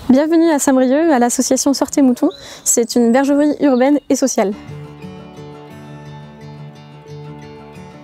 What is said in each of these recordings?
Bienvenue à Saint-Brieuc, à l'association Sortez Moutons. C'est une bergerie urbaine et sociale.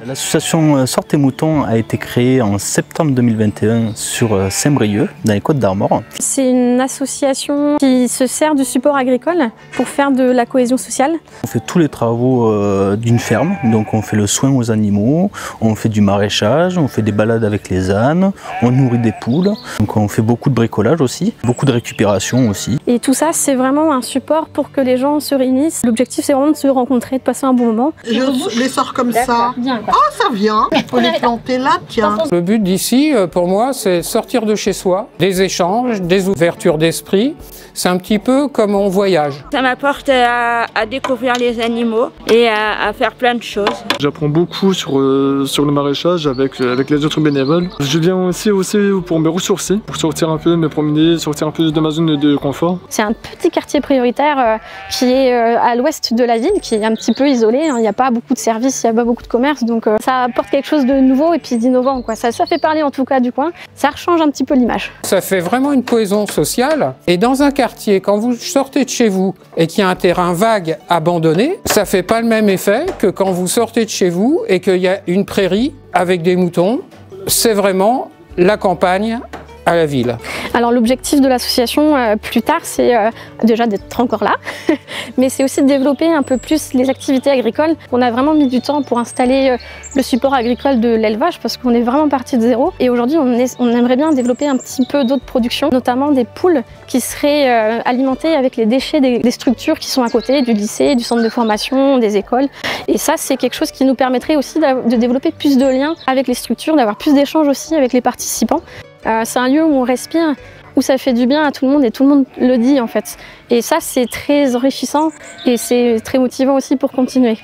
L'association Sortez Moutons a été créée en septembre 2021 sur Saint-Brieuc, dans les Côtes-d'Armor. C'est une association qui se sert du support agricole pour faire de la cohésion sociale. On fait tous les travaux d'une ferme, donc on fait le soin aux animaux, on fait du maraîchage, on fait des balades avec les ânes, on nourrit des poules, donc on fait beaucoup de bricolage aussi, beaucoup de récupération aussi. Et tout ça, c'est vraiment un support pour que les gens se réunissent. L'objectif, c'est vraiment de se rencontrer, de passer un bon moment. Je les sors comme ça. Bien, quoi. Ah, ça vient. Je peux les planter là, tiens. Le but d'ici, pour moi, c'est sortir de chez soi, des échanges, des ouvertures d'esprit. C'est un petit peu comme on voyage. Ça m'apporte à découvrir les animaux et à faire plein de choses. J'apprends beaucoup sur le maraîchage avec les autres bénévoles. Je viens aussi pour me ressourcer, pour sortir un peu, me promener, sortir un peu de ma zone de confort. C'est un petit quartier prioritaire qui est à l'ouest de la ville, qui est un petit peu isolé. Il n'y a pas beaucoup de services, il n'y a pas beaucoup de commerce, donc ça apporte quelque chose de nouveau et puis d'innovant. Ça fait parler en tout cas du coin, ça rechange un petit peu l'image. Ça fait vraiment une cohésion sociale. Et dans un quartier, quand vous sortez de chez vous et qu'il y a un terrain vague abandonné, ça fait pas le même effet que quand vous sortez de chez vous et qu'il y a une prairie avec des moutons. C'est vraiment la campagne à la ville. Alors l'objectif de l'association plus tard, c'est déjà d'être encore là, mais c'est aussi de développer un peu plus les activités agricoles. On a vraiment mis du temps pour installer le support agricole de l'élevage parce qu'on est vraiment parti de zéro. Et aujourd'hui, on aimerait bien développer un petit peu d'autres productions, notamment des poules qui seraient alimentées avec les déchets des structures qui sont à côté, du lycée, du centre de formation, des écoles. Et ça, c'est quelque chose qui nous permettrait aussi de développer plus de liens avec les structures, d'avoir plus d'échanges aussi avec les participants. C'est un lieu où on respire, où ça fait du bien à tout le monde et tout le monde le dit en fait. Et ça, c'est très enrichissant et c'est très motivant aussi pour continuer.